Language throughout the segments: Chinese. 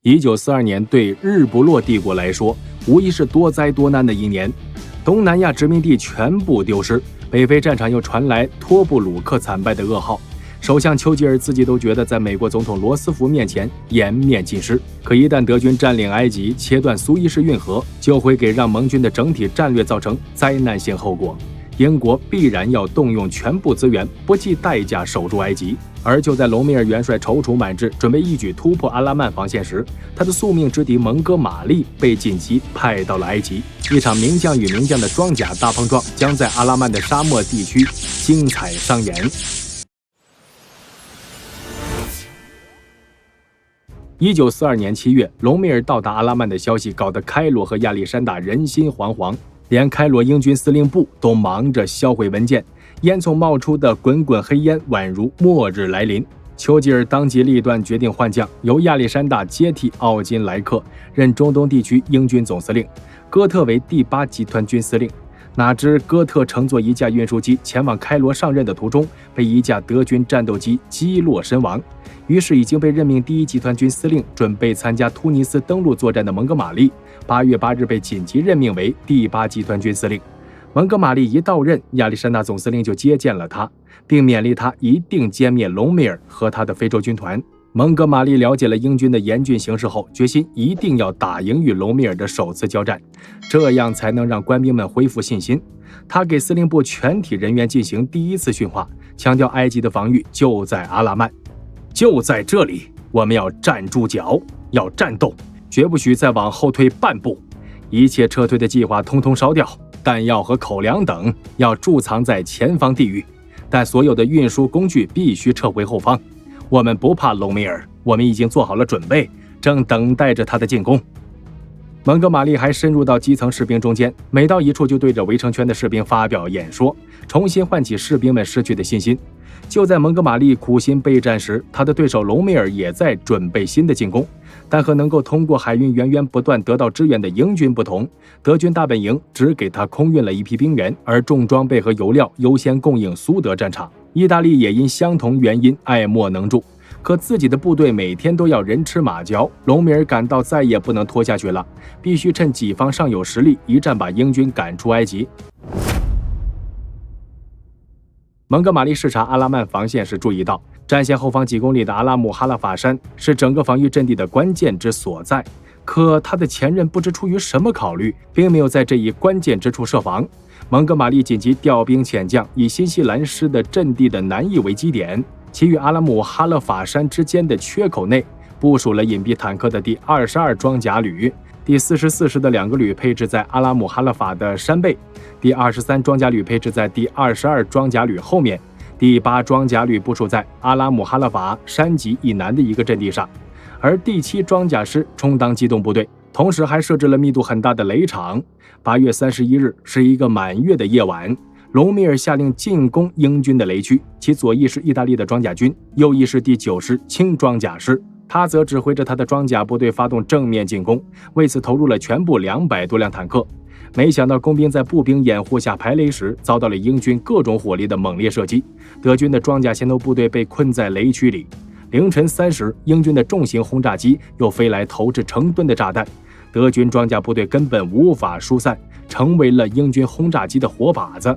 1942年对日不落帝国来说，无疑是多灾多难的一年。东南亚殖民地全部丢失，北非战场又传来托布鲁克惨败的噩耗。首相丘吉尔自己都觉得在美国总统罗斯福面前颜面尽失。可一旦德军占领埃及，切断苏伊士运河，就会给让盟军的整体战略造成灾难性后果。英国必然要动用全部资源，不计代价守住埃及。而就在隆美尔元帅踌躇满志，准备一举突破阿拉曼防线时，他的宿命之敌蒙哥马利被紧急派到了埃及。一场名将与名将的装甲大碰撞将在阿拉曼的沙漠地区精彩上演。1942年7月，隆美尔到达阿拉曼的消息搞得开罗和亚历山大人心惶惶，连开罗英军司令部都忙着销毁文件，烟囱冒出的滚滚黑烟宛如末日来临。丘吉尔当机立断，决定换将，由亚历山大接替奥金莱克，任中东地区英军总司令，戈特为第8集团军司令。哪知戈特乘坐一架运输机前往开罗上任的途中，被一架德军战斗机击落身亡。于是已经被任命第1集团军司令，准备参加突尼斯登陆作战的蒙哥马利8月8日被紧急任命为第8集团军司令。蒙哥马利一到任，亚历山大总司令就接见了他，并勉励他一定歼灭隆美尔和他的非洲军团。蒙哥马利了解了英军的严峻形势后，决心一定要打赢与隆美尔的首次交战，这样才能让官兵们恢复信心。他给司令部全体人员进行第1次训话，强调埃及的防御就在阿拉曼，就在这里，我们要站住脚，要战斗，绝不许再往后退半步。一切撤退的计划通通烧掉，弹药和口粮等要贮藏在前方地域，但所有的运输工具必须撤回后方。我们不怕隆美尔，我们已经做好了准备，正等待着他的进攻。蒙哥马利还深入到基层士兵中间，每到一处就对着围成圈的士兵发表演说，重新唤起士兵们失去的信心。就在蒙哥马利苦心备战时，他的对手隆美尔也在准备新的进攻。但和能够通过海运源源不断得到支援的英军不同，德军大本营只给他空运了一批兵员，而重装备和油料优先供应苏德战场。意大利也因相同原因爱莫能助，可自己的部队每天都要人吃马嚼，隆美尔感到再也不能拖下去了，必须趁己方尚有实力，一战把英军赶出埃及。蒙哥马利视察阿拉曼防线时注意到，战线后方几公里的阿拉姆哈拉法山是整个防御阵地的关键之所在，可他的前任不知出于什么考虑，并没有在这一关键之处设防。蒙哥马利紧急调兵遣将，以新西兰师的阵地的南翼为基点，其与阿拉姆哈勒法山之间的缺口内部署了隐蔽坦克的第22装甲旅，第44师的2个旅配置在阿拉姆哈勒法的山背，第23装甲旅配置在第22装甲旅后面，第8装甲旅部署在阿拉姆哈勒法山脊以南的一个阵地上，而第7装甲师充当机动部队，同时还设置了密度很大的雷场。8月31日是一个满月的夜晚，隆美尔下令进攻英军的雷区，其左翼是意大利的装甲军，右翼是第9师轻装甲师，他则指挥着他的装甲部队发动正面进攻，为此投入了全部200多辆坦克。没想到工兵在步兵掩护下排雷时，遭到了英军各种火力的猛烈射击，德军的装甲先头部队被困在雷区里。凌晨3时，英军的重型轰炸机又飞来投掷成吨的炸弹，德军装甲部队根本无法疏散，成为了英军轰炸机的活靶子。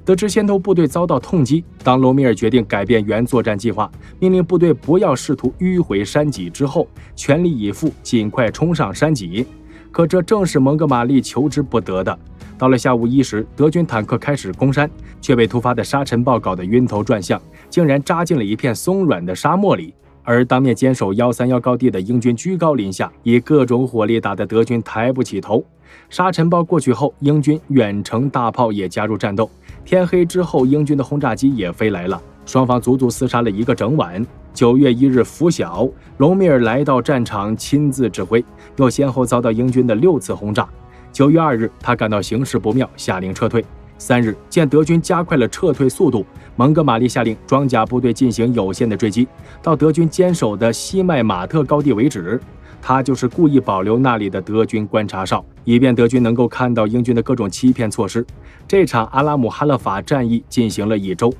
得知先头部队遭到痛击，当隆美尔决定改变原作战计划，命令部队不要试图迂回山脊之后，全力以赴尽快冲上山脊。可这正是蒙哥马利求之不得的。到了下午1时，德军坦克开始攻山，却被突发的沙尘暴搞得晕头转向，竟然扎进了一片松软的沙漠里。而当面坚守131高地的英军居高临下，以各种火力打得德军抬不起头。沙尘暴过去后，英军远程大炮也加入战斗。天黑之后，英军的轰炸机也飞来了，双方足足厮杀了一个整晚。9月1日拂晓，隆美尔来到战场亲自指挥，又先后遭到英军的6次轰炸。9月2日，他感到形势不妙，下令撤退。3日，见德军加快了撤退速度，蒙哥马利下令装甲部队进行有限的追击，到德军坚守的西麦马特高地为止。他就是故意保留那里的德军观察哨，以便德军能够看到英军的各种欺骗措施。这场阿拉姆哈勒法战役进行了1周。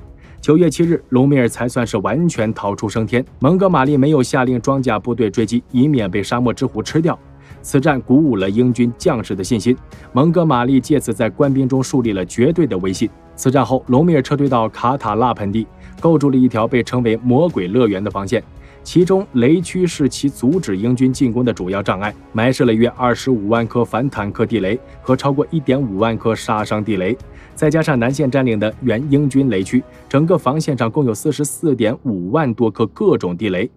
9月7日，隆美尔才算是完全逃出升天。蒙哥马利没有下令装甲部队追击，以免被沙漠之虎吃掉。此战鼓舞了英军将士的信心，蒙哥马利借此在官兵中树立了绝对的威信。此战后，隆美尔撤退到卡塔拉盆地，构筑了一条被称为魔鬼乐园的防线，其中雷区是其阻止英军进攻的主要障碍，埋设了约25万颗反坦克地雷和超过1.5万颗杀伤地雷，再加上南线占领的原英军雷区，整个防线上共有44.5万多颗各种地雷。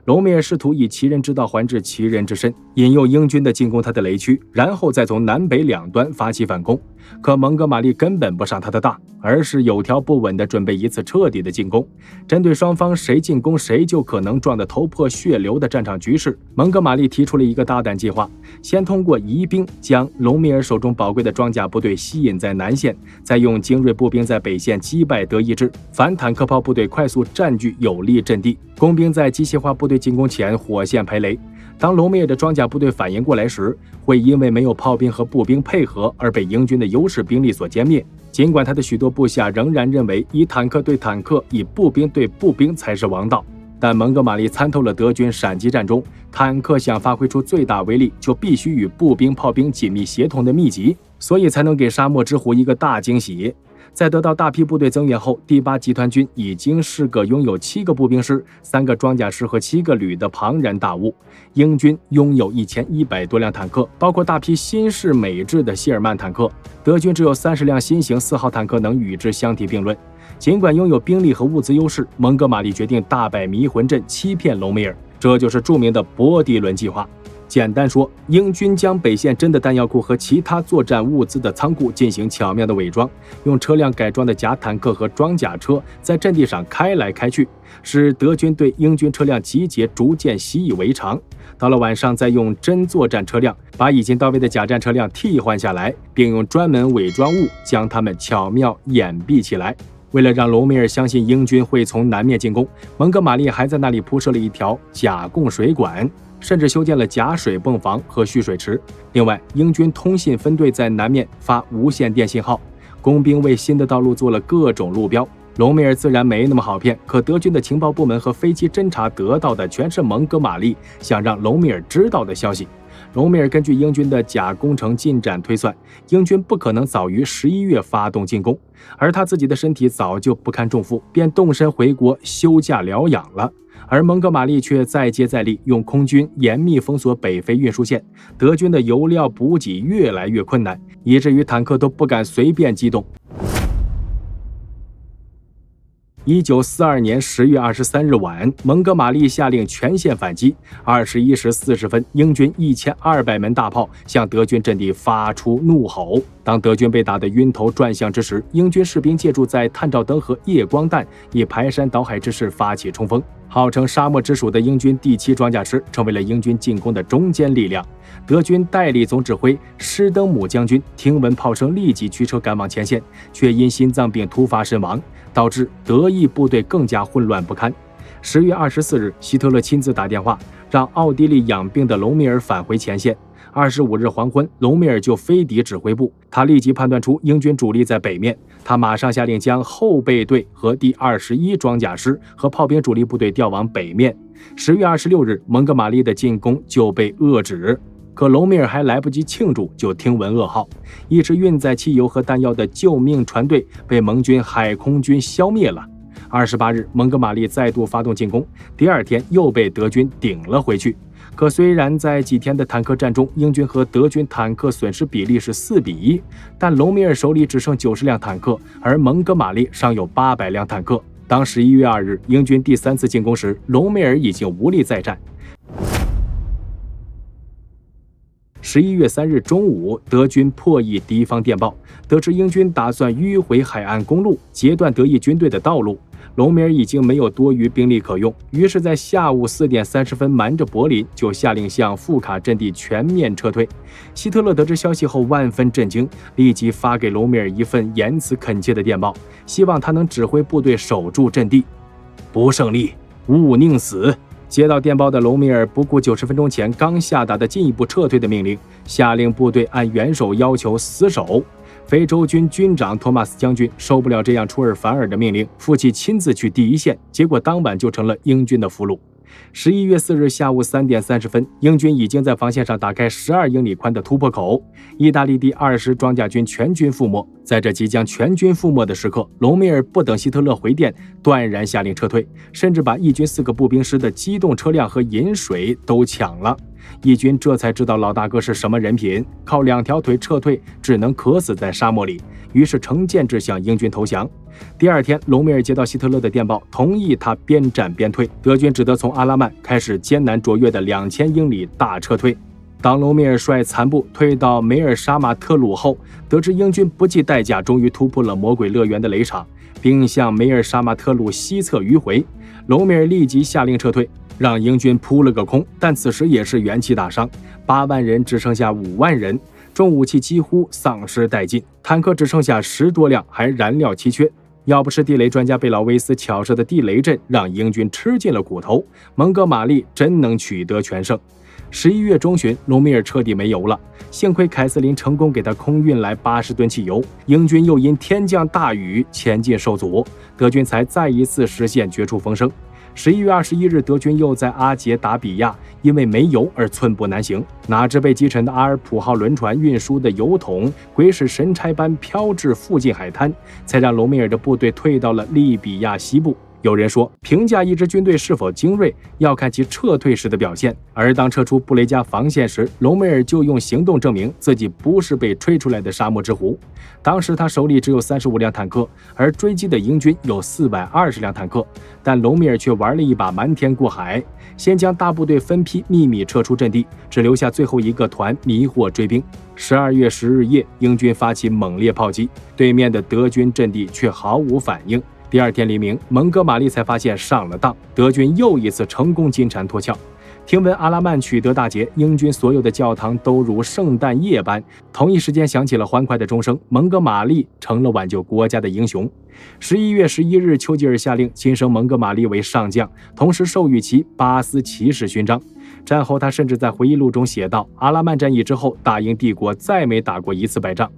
隆美尔试图以其人之道还治其人之身，引诱英军的进攻他的雷区，然后再从南北两端发起反攻。可蒙哥马利根本不上他的当，而是有条不紊地准备一次彻底的进攻。针对双方谁进攻谁就可能撞得头破血流的战场局势，蒙哥马利提出了一个大胆计划：先通过移兵将隆美尔手中宝贵的装甲部队吸引在南线，再用精锐步兵在北线击败德意志，反坦克炮部队快速占据有利阵地，工兵在机械化部队进攻前火线排雷。当隆美尔的装甲部队反应过来时，会因为没有炮兵和步兵配合而被英军的优势兵力所歼灭。尽管他的许多部下仍然认为以坦克对坦克，以步兵对步兵才是王道，但蒙哥马利参透了德军闪击战中坦克想发挥出最大威力，就必须与步兵炮兵紧密协同的秘籍，所以才能给沙漠之虎一个大惊喜。在得到大批部队增援后，第8集团军已经是个拥有7个步兵师、3个装甲师和7个旅的庞然大物。英军拥有1100多辆坦克，包括大批新式美制的谢尔曼坦克。德军只有30辆新型4号坦克能与之相提并论。尽管拥有兵力和物资优势，蒙哥马利决定大摆迷魂阵，欺骗隆美尔，这就是著名的博迪伦计划。简单说，英军将北线真的弹药库和其他作战物资的仓库进行巧妙的伪装，用车辆改装的假坦克和装甲车在阵地上开来开去，使德军对英军车辆集结逐渐习以为常。到了晚上，再用真作战车辆把已经到位的假战车辆替换下来，并用专门伪装物将它们巧妙掩蔽起来。为了让隆美尔相信英军会从南面进攻，蒙哥马利还在那里铺设了一条假供水管，甚至修建了假水泵房和蓄水池。另外，英军通信分队在南面发无线电信号，工兵为新的道路做了各种路标。隆美尔自然没那么好骗，可德军的情报部门和飞机侦察得到的全是蒙哥马利想让隆美尔知道的消息。隆美尔根据英军的假工程进展推算，英军不可能早于11月发动进攻，而他自己的身体早就不堪重负，便动身回国休假疗养了。而蒙哥马利却再接再厉，用空军严密封锁北非运输线，德军的油料补给越来越困难，以至于坦克都不敢随便机动。1942年10月23日晚，蒙哥马利下令全线反击。21时40分，英军1200门大炮向德军阵地发出怒吼。当德军被打得晕头转向之时，英军士兵借助在探照灯和夜光弹，以排山倒海之势发起冲锋。号称沙漠之鼠的英军第7装甲师成为了英军进攻的中坚力量。德军代理总指挥施登姆将军听闻炮声，立即驱车赶往前线，却因心脏病突发身亡，导致德意部队更加混乱不堪。10月24日，希特勒亲自打电话让奥地利养病的隆美尔返回前线。25日黄昏，隆美尔就飞抵指挥部，他立即判断出英军主力在北面，他马上下令将后备队和第21装甲师和炮兵主力部队调往北面。10月26日，蒙哥马利的进攻就被遏止。可隆美尔还来不及庆祝，就听闻噩耗，一支运载汽油和弹药的救命船队被盟军海空军消灭了。28日，蒙哥马利再度发动进攻，第二天又被德军顶了回去。可虽然在几天的坦克战中，英军和德军坦克损失比例是4比1，但隆美尔手里只剩90辆坦克，而蒙哥马利尚有800辆坦克。当11月2日英军第3次进攻时，隆美尔已经无力再战。11月3日中午，德军破译敌方电报，得知英军打算迂回海岸公路，截断德意军队的道路。隆美尔已经没有多余兵力可用，于是在下午4点30分瞒着柏林，就下令向富卡阵地全面撤退。希特勒得知消息后万分震惊，立即发给隆美尔一份言辞恳切的电报，希望他能指挥部队守住阵地。不胜利，勿宁死。接到电报的隆美尔不顾90分钟前刚下达的进一步撤退的命令，下令部队按元首要求死守。非洲军军长托马斯将军受不了这样出尔反尔的命令，负起亲自去第一线，结果当晚就成了英军的俘虏。11月4日下午3点30分，英军已经在防线上打开12英里宽的突破口，意大利第20装甲军全军覆没。在这即将全军覆没的时刻，隆美尔不等希特勒回电，断然下令撤退，甚至把义军4个步兵师的机动车辆和饮水都抢了。义军这才知道老大哥是什么人品，靠2条腿撤退只能渴死在沙漠里，于是乘建制向英军投降。第二天，隆美尔接到希特勒的电报，同意他边战边退，德军只得从阿拉曼开始艰难卓越的2000英里大撤退。当隆美尔率残部退到梅尔沙马特鲁后，得知英军不计代价终于突破了魔鬼乐园的雷场，并向梅尔沙马特鲁西侧迂回，隆美尔立即下令撤退，让英军扑了个空，但此时也是元气大伤，8万人只剩下5万人，重武器几乎丧失殆尽，坦克只剩下10多辆，还燃料奇缺。要不是地雷专家贝劳维斯巧设的地雷阵让英军吃尽了苦头，蒙哥马利真能取得全胜。11月中旬，隆美尔彻底没油了，幸亏凯瑟琳成功给他空运来80吨汽油，英军又因天降大雨前进受阻，德军才再一次实现绝处逢生。11月21日，德军又在阿杰达比亚因为没油而寸步难行，哪知被击沉的阿尔普号轮船运输的油桶鬼使神差般飘至附近海滩，才让隆美尔的部队退到了利比亚西部。有人说，评价一支军队是否精锐，要看其撤退时的表现。而当撤出布雷加防线时，隆美尔就用行动证明自己不是被吹出来的沙漠之狐。当时他手里只有35辆坦克，而追击的英军有420辆坦克，但隆美尔却玩了一把瞒天过海，先将大部队分批秘密撤出阵地，只留下最后一个团迷惑追兵。12月10日夜，英军发起猛烈炮击，对面的德军阵地却毫无反应。第二天黎明，蒙哥马利才发现上了当，德军又一次成功金蝉脱壳。听闻阿拉曼取得大捷，英军所有的教堂都如圣诞夜般，同一时间响起了欢快的钟声。蒙哥马利成了挽救国家的英雄。11月11日，丘吉尔下令晋升蒙哥马利为上将，同时授予其巴斯骑士勋章。战后，他甚至在回忆录中写道：阿拉曼战役之后，大英帝国再没打过一次败仗。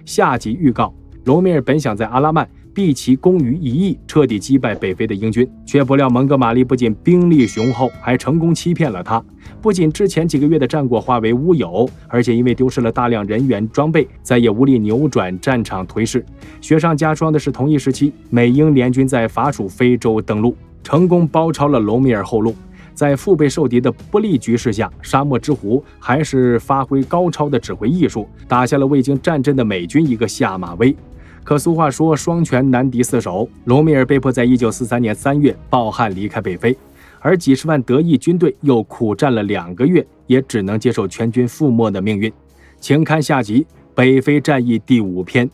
下集预告：隆美尔本想在阿拉曼毕其功于一役，彻底击败北非的英军，却不料蒙哥马利不仅兵力雄厚，还成功欺骗了他。不仅之前几个月的战果化为乌有，而且因为丢失了大量人员装备，再也无力扭转战场颓势。雪上加霜的是，同一时期，美英联军在法属非洲登陆，成功包抄了隆美尔后路。在腹背受敌的不利局势下，沙漠之狐还是发挥高超的指挥艺术，打下了未经战阵的美军一个下马威。可俗话说，双拳难敌四手，隆美尔被迫在1943年3月抱憾离开北非，而几十万德意军队又苦战了2个月，也只能接受全军覆没的命运。请看下集《北非战役》第5篇。